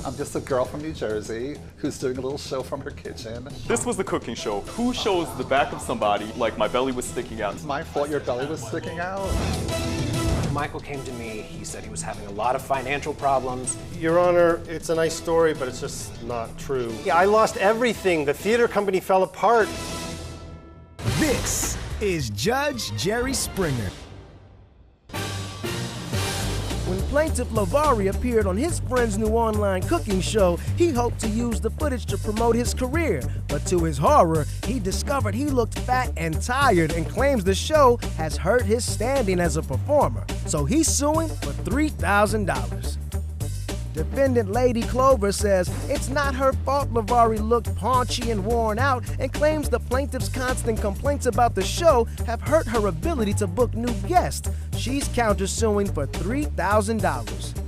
I'm just a girl from New Jersey who's doing a little show from her kitchen. This was the cooking show. Who shows the back of somebody like my belly was sticking out? It's my fault your belly was sticking out. Michael came to me, he said he was having a lot of financial problems. Your Honor, it's a nice story, but it's just not true. Yeah, I lost everything. The theater company fell apart. This is Judge Jerry Springer. When plaintiff Lovari appeared on his friend's new online cooking show, he hoped to use the footage to promote his career. But to his horror, he discovered he looked fat and tired and claims the show has hurt his standing as a performer. So he's suing for $3,000. Defendant Lady Clover says it's not her fault Lovari looked paunchy and worn out and claims the plaintiff's constant complaints about the show have hurt her ability to book new guests. She's countersuing for $3,000.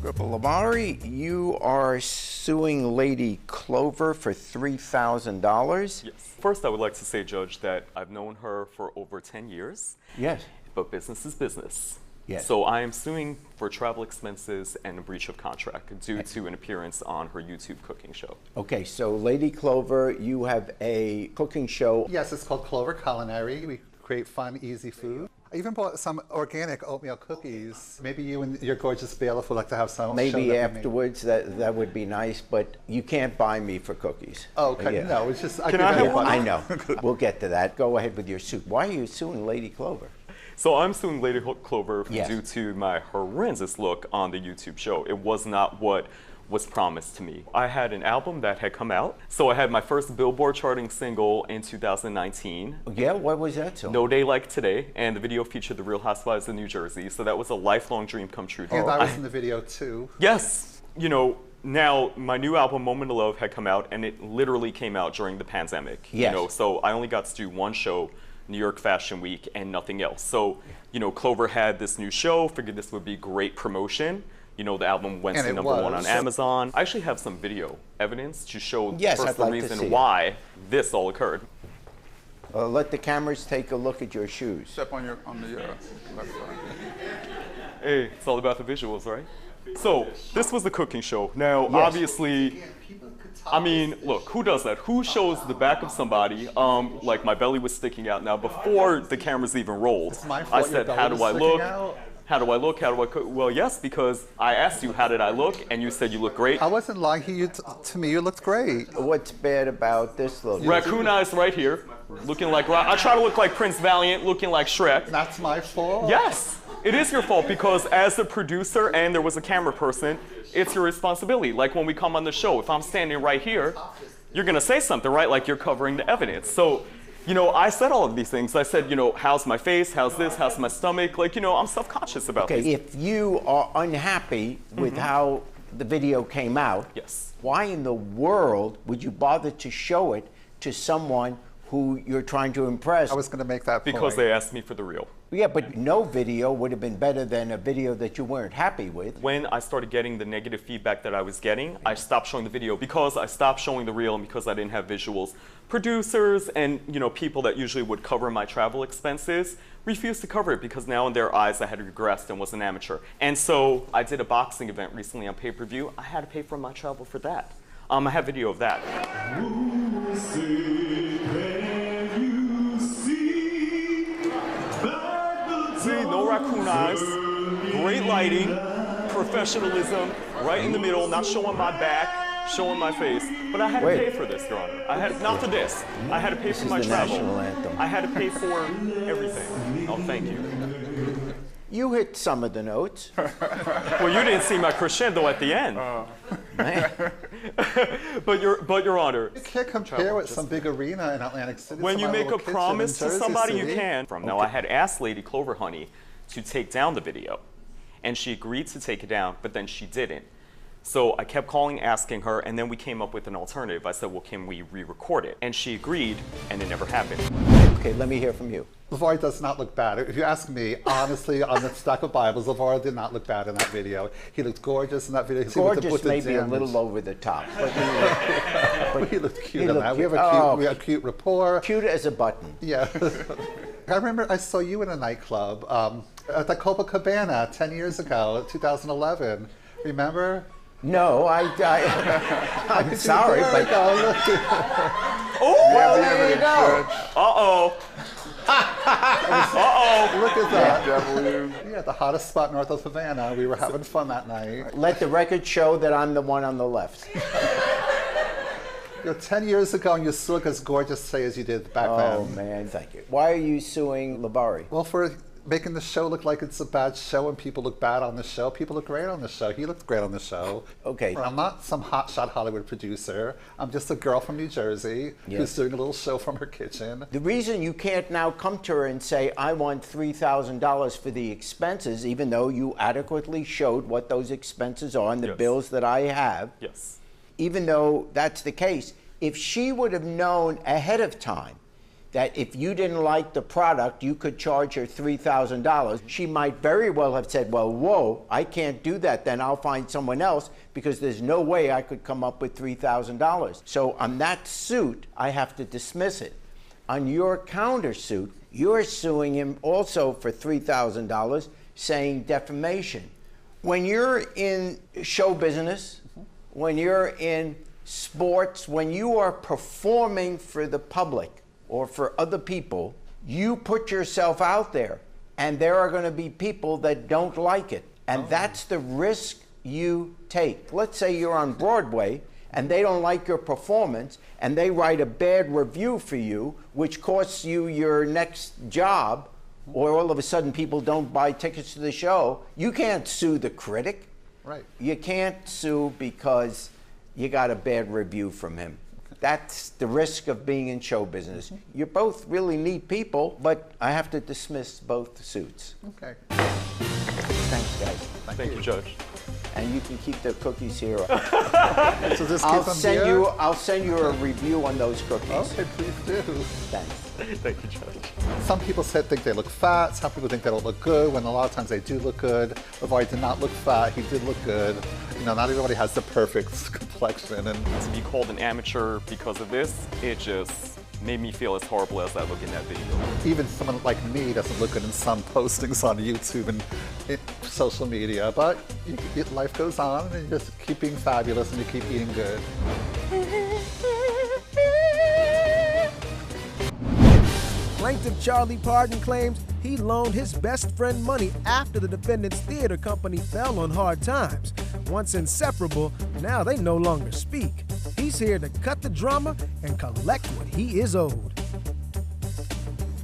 Lovari, you are suing Lady Clover for $3,000? Yes. First, I would like to say, Judge, that I've known her for over 10 years. Yes. But business is business. Yes. So I am suing for travel expenses and a breach of contract due to an appearance on her YouTube cooking show. Okay, so Lady Clover, you have a cooking show. Yes, it's called Clover Culinary. We create fun, easy food. I even bought some organic oatmeal cookies. Maybe you and your gorgeous bailiff would like to have some. Maybe afterwards, that would be nice, but you can't buy me for cookies. Oh, okay. Yeah. No, it's just... Can I have one? I know. We'll get to that. Go ahead with your suit. Why are you suing Lady Clover? So I'm suing Lady Clover Yes. due to my horrendous look on the YouTube show. It was not what was promised to me. I had an album that had come out. So I had my first Billboard charting single in 2019. Yeah, what was that song? No Day Like Today, and the video featured the Real Housewives of New Jersey. So that was a lifelong dream come true. And I was in the video too. Yes. You know, now my new album, Moment of Love, had come out, and it literally came out during the pandemic. Yes. You know, so I only got to do one show, New York Fashion Week, and nothing else. So, you know, Clover had this new show, figured this would be great promotion. You know, the album went to number one on Amazon. I actually have some video evidence to show the reason why this all occurred. Let the cameras take a look at your shoes. Step on the left side. Hey, it's all about the visuals, right? So, this was the cooking show. Now, obviously, I mean, look, who does that? Who shows the back of somebody, like my belly was sticking out? Now, before the cameras even rolled, I said, how do I look? How do I look? How do I cook? Well, yes, because I asked you, how did I look? And you said you look great. I wasn't lying to me, you looked great. What's bad about this look? Raccoon eyes right here, looking like, I try to look like Prince Valiant, looking like Shrek. That's my fault? Yes, it is your fault because as the producer and there was a camera person, it's your responsibility. Like when we come on the show, if I'm standing right here, you're gonna say something, right? Like you're covering the evidence. So, you know, I said all of these things. I said, you know, how's my face? How's this? How's my stomach? Like, you know, I'm self-conscious about this. Okay, if you are unhappy with how the video came out, yes, why in the world would you bother to show it to someone who you're trying to impress? I was going to make that point. Because they asked me for the real. Yeah, but no video would have been better than a video that you weren't happy with. When I started getting the negative feedback that I was getting, I stopped showing the video because I stopped showing the real and because I didn't have visuals. Producers and, you know, people that usually would cover my travel expenses refused to cover it because now in their eyes I had regressed and was an amateur. And so I did a boxing event recently on pay-per-view. I had to pay for my travel for that. I have video of that. See, no raccoon eyes, great lighting, professionalism, right in the middle, not showing my back, showing my face. But I had to pay for this, Your Honor. I had, not for this. I had to pay for my travel. I had to pay for everything. Oh, thank you. You hit some of the notes. Well, you didn't see my crescendo at the end. But Your Honor. You can't compare with some big arena in Atlantic City. When you make a promise to somebody, you can. Now, I had asked Lady Clover, honey, to take down the video. And she agreed to take it down, but then she didn't. So I kept calling, asking her, and then we came up with an alternative. I said, well, can we re-record it? And she agreed, and it never happened. Okay, let me hear from you. Lovari does not look bad. If you ask me, honestly, on the stack of Bibles, Lovari did not look bad in that video. He looked gorgeous in that video. Gorgeous may be a little over the top. But he looked cute in that. We have a cute rapport. Cute as a button. Yeah. I remember I saw you in a nightclub at the Copacabana 10 years ago, 2011. Remember? No, I'm sorry, but Oh, there you go. uh-oh. Uh-oh. Look at that. W. Yeah, the hottest spot north of Havana. We were having fun that night. Let the record show that I'm the one on the left. 10 years ago, and you still look as gorgeous today as you did back then. Oh man, thank you. Why are you suing Lovari? Well, for making the show look like it's a bad show and people look bad on the show. People look great on the show. He looked great on the show. Okay. I'm not some hotshot Hollywood producer. I'm just a girl from New Jersey who's doing a little show from her kitchen. The reason you can't now come to her and say, I want $3,000 for the expenses, even though you adequately showed what those expenses are and the bills that I have, Yes. even though that's the case, if she would have known ahead of time that if you didn't like the product, you could charge her $3,000, she might very well have said, well, whoa, I can't do that, then I'll find someone else because there's no way I could come up with $3,000. So on that suit, I have to dismiss it. On your countersuit, you're suing him also for $3,000, saying defamation. When you're in show business, when you're in sports, when you are performing for the public, or for other people, you put yourself out there, and there are going to be people that don't like it. And that's the risk you take. Let's say you're on Broadway, and they don't like your performance, and they write a bad review for you, which costs you your next job, or all of a sudden people don't buy tickets to the show. You can't sue the critic. Right. You can't sue because you got a bad review from him. That's the risk of being in show business. You both really neat people, but I have to dismiss both suits. Okay. Thanks, guys. Thank you, Judge. And you can keep the cookies here. So just keep I'll them send here? I'll send you a review on those cookies. Okay, please do. Thanks. Thank you, Judge. Some people think they look fat. Some people think they don't look good, when a lot of times they do look good. Lovari did not look fat. He did look good. You know, not everybody has the perfect complexion. And To be called an amateur because of this, it just made me feel as horrible as I look in that video. even someone like me doesn't look good in some postings on YouTube and social media. But life goes on, and you just keep being fabulous, and you keep eating good. Plaintiff Charlie Pardon claims he loaned his best friend money after the defendant's theater company fell on hard times. Once inseparable, now they no longer speak. He's here to cut the drama and collect what he is owed.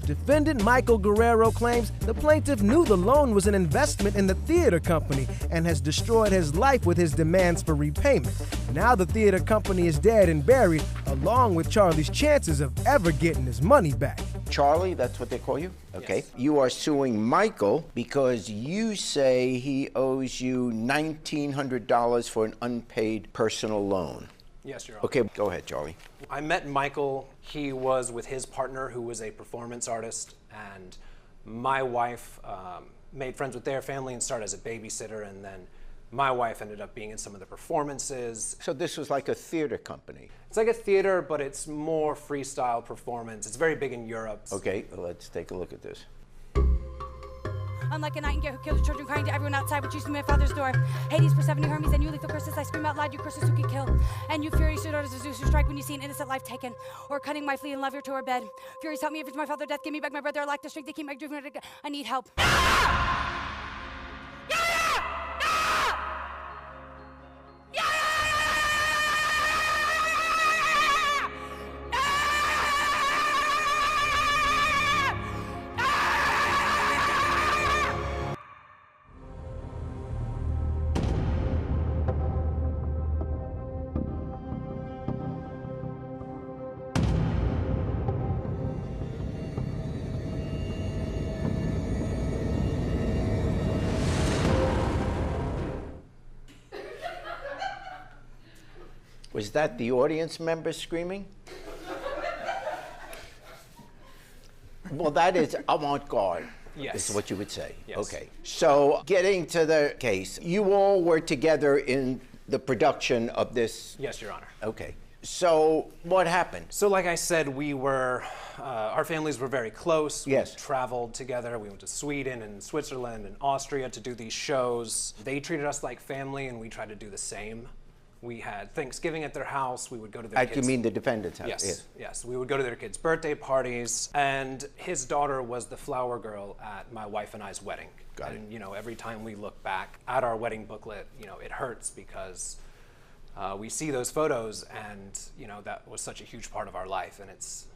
Defendant Michael Guerrero claims the plaintiff knew the loan was an investment in the theater company and has destroyed his life with his demands for repayment. Now the theater company is dead and buried, along with Charlie's chances of ever getting his money back. Charlie, that's what they call you? Okay. Yes. You are suing Michael because you say he owes you $1,900 for an unpaid personal loan. Yes, Your Honor. Okay, go ahead, Charlie. I met Michael. He was with his partner, who was a performance artist, and my wife made friends with their family and started as a babysitter, and then my wife ended up being in some of the performances. So this was like a theater company. It's like a theater, but it's more freestyle performance. It's very big in Europe. Okay, let's take a look at this. Unlike a nightingale who killed the children, crying to everyone outside, which used to be my father's door. Hades, Persephone, Hermes, and you lethal curses. I scream out loud, you curses who can kill. And you furies, your daughters of Zeus, who strike when you see an innocent life taken. Or cutting my flea and love your to her bed. Furies, help me if it's my father death. Give me back my brother. I lack the strength to keep my driven. I need help. Was that the audience member screaming? Well, that is avant-garde. Yes. Is what you would say. Yes. Okay. So, getting to the case, you all were together in the production of this. Yes, Your Honor. Okay. So what happened? So like I said, we were, our families were very close. Yes. We traveled together. We went to Sweden and Switzerland and Austria to do these shows. They treated us like family, and we tried to do the same. We had Thanksgiving at their house. We would go to their kids'... You mean the defendant's house? Yes, yes. We would go to their kids' birthday parties, and his daughter was the flower girl at my wife and I's wedding. Got it. And, you know, every time we look back at our wedding booklet, you know, it hurts because we see those photos, and, you know, that was such a huge part of our life, and it's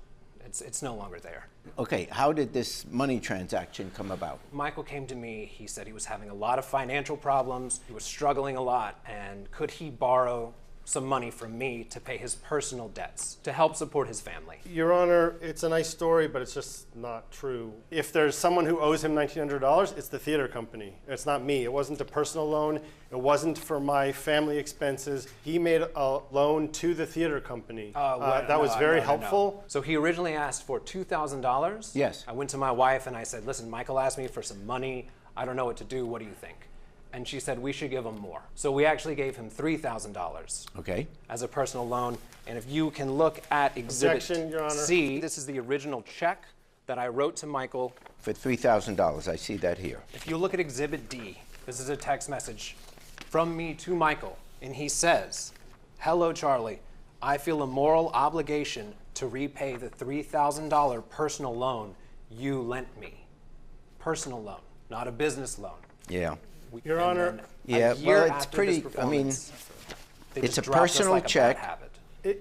no longer there. Okay, how did this money transaction come about? Michael came to me. He said he was having a lot of financial problems. He was struggling a lot, and could he borrow some money from me to pay his personal debts to help support his family? Your Honor, it's a nice story, but it's just not true. If there's someone who owes him $1,900, it's the theater company. It's not me. It wasn't a personal loan. It wasn't for my family expenses. He made a loan to the theater company. That was very helpful. So he originally asked for $2,000. Yes. I went to my wife and I said, listen, Michael asked me for some money. I don't know what to do. What do you think? And she said, we should give him more. So we actually gave him $3,000 Okay. as a personal loan. And if you can look at Exhibit Objection, Your Honor. C, this is the original check that I wrote to Michael. For $3,000, I see that here. If you look at Exhibit D, this is a text message from me to Michael. And he says, hello, Charlie. I feel a moral obligation to repay the $3,000 personal loan you lent me. Personal loan, not a business loan. Yeah. Your Honor. Yeah, well, it's pretty, I mean, it's a personal check.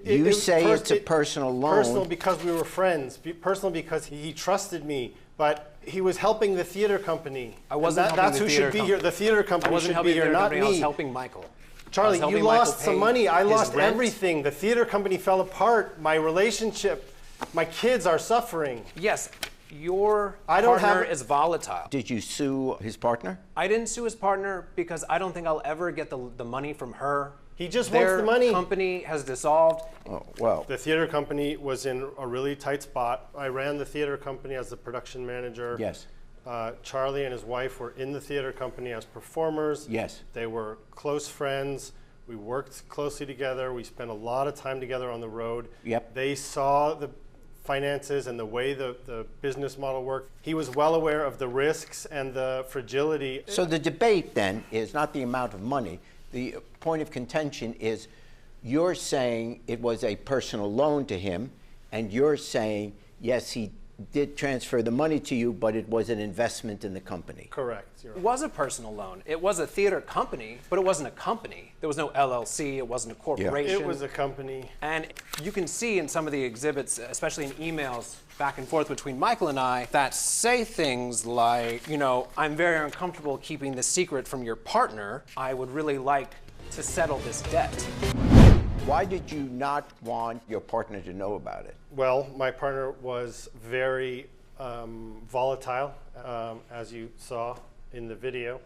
You say it's a personal loan. Personal because we were friends. Personal because he trusted me. But he was helping the theater company. I wasn't helping That's the who theater should be company. here. The theater company should be here, not me. I was helping Michael. Charlie, you lost some money. I lost rent. everything. The theater company fell apart. My relationship, my kids are suffering. Yes, your partner is volatile. Did you sue his partner? I didn't sue his partner because I don't think I'll ever get the money from her. He just wants the money. Their company has dissolved. Oh, well. The theater company was in a really tight spot. I ran the theater company as the production manager. Yes. Charlie and his wife were in the theater company as performers. Yes. They were close friends. We worked closely together. We spent a lot of time together on the road. Yep. They saw the finances and the way the business model worked. He was well aware of the risks and the fragility. So the debate then is not the amount of money. The point of contention is you're saying it was a personal loan to him, and you're saying, yes, he did transfer the money to you, but it was an investment in the company. Correct. It was a personal loan. It was a theater company, but it wasn't a company. There was no LLC. It wasn't a corporation. It was a company. And you can see in some of the exhibits, especially in emails back and forth between Michael and I, that say things like, you know, I'm very uncomfortable keeping the secret from your partner. I would really like to settle this debt. Why did you not want your partner to know about it? Well, my partner was very volatile, as you saw in the video.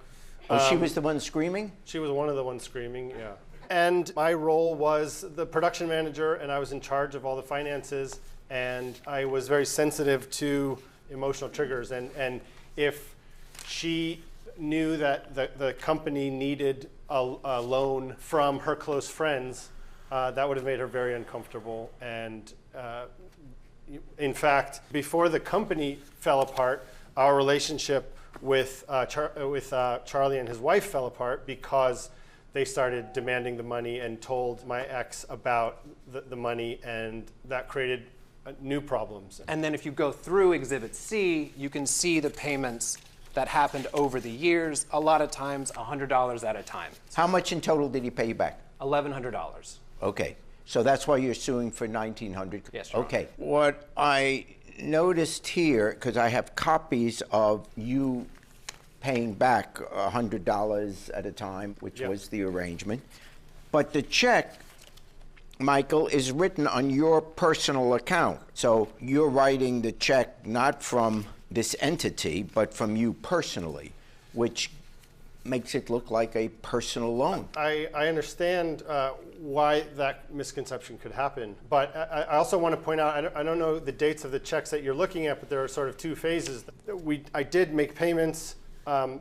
Oh, she was the one screaming? She was one of the ones screaming, yeah. And my role was the production manager, and I was in charge of all the finances, and I was very sensitive to emotional triggers. And if she knew that the company needed a loan from her close friends, that would have made her very uncomfortable. And in fact, before the company fell apart, our relationship with Charlie and his wife fell apart because they started demanding the money and told my ex about the money, and that created new problems. And then if you go through Exhibit C, you can see the payments that happened over the years, a lot of times $100 at a time. How much in total did he pay you back? $1,100. Okay, so that's why you're suing for $1,900? Yes, Your Honor. Okay, what I noticed here, because I have copies of you paying back $100 at a time, which was the arrangement, but the check, Michael, is written on your personal account. So you're writing the check not from this entity, but from you personally, which makes it look like a personal loan. I understand why that misconception could happen, but I also want to point out, I don't know the dates of the checks that you're looking at, but there are sort of two phases. I did make payments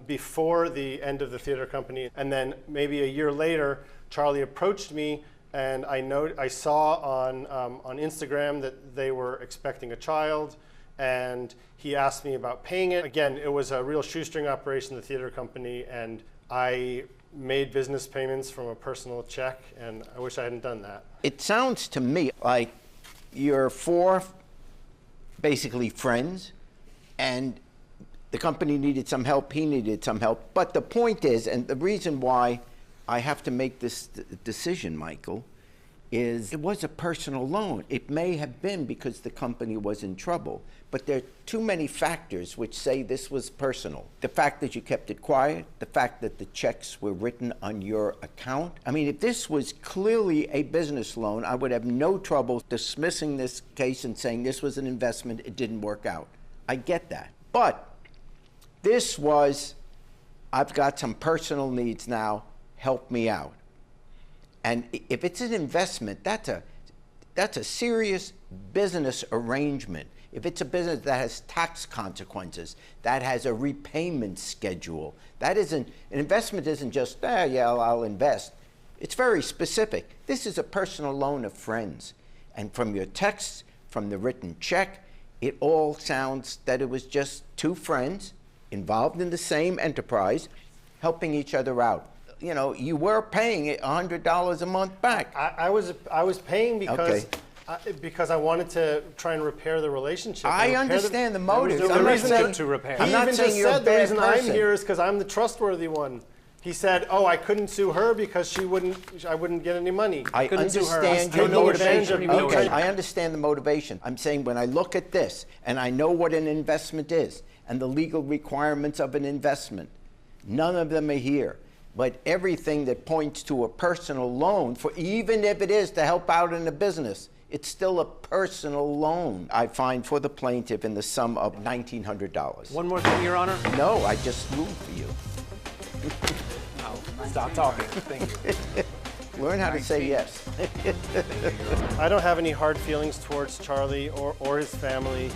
before the end of the theater company, and then maybe a year later, Charlie approached me and I saw on Instagram that they were expecting a child, and he asked me about paying it. Again, it was a real shoestring operation, the theater company, and I made business payments from a personal check, and I wish I hadn't done that. It sounds to me like you're four basically friends, and the company needed some help, he needed some help. But the point is, and the reason why I have to make this decision, Michael, is it was a personal loan. It may have been because the company was in trouble, but there are too many factors which say this was personal. The fact that you kept it quiet, the fact that the checks were written on your account. I mean, if this was clearly a business loan, I would have no trouble dismissing this case and saying this was an investment, it didn't work out. I get that. But this was, I've got some personal needs now, help me out. And if it's an investment, that's a serious business arrangement. If it's a business that has tax consequences, that has a repayment schedule, that isn't, an investment isn't just, yeah, I'll invest. It's very specific. This is a personal loan of friends. And from your texts, from the written check, it all sounds that it was just two friends involved in the same enterprise, helping each other out. You know, you were paying it $100 a month back. I was paying because Okay. because I wanted to try and repair the relationship. I understand the motives. I'm I'm not not saying saying to repair. He I'm not even saying just you're a said the bad reason I'm person. here is because I'm the trustworthy one. He said, "Oh, I couldn't sue her because I wouldn't get any money. I couldn't sue her. understand I your was taking advantage motivation. of me." Okay, I understand the motivation. I'm saying when I look at this and I know what an investment is and the legal requirements of an investment, none of them are here. But everything that points to a personal loan, for even if it is to help out in a business, it's still a personal loan, I find, for the plaintiff in the sum of $1,900. One more thing, Your Honor. No, I just ruled for you. Stop talking. Thank you. Learn how to say yes. I don't have any hard feelings towards Charlie or his family,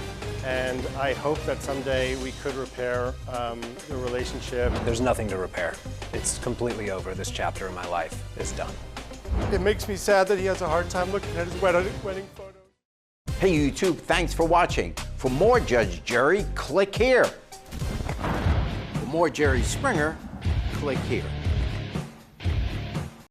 and I hope that someday we could repair the relationship. There's nothing to repair. It's completely over. This chapter in my life is done. It makes me sad that he has a hard time looking at his wedding photos. Hey YouTube, thanks for watching. For more Judge Jerry, click here. For more Jerry Springer, click here.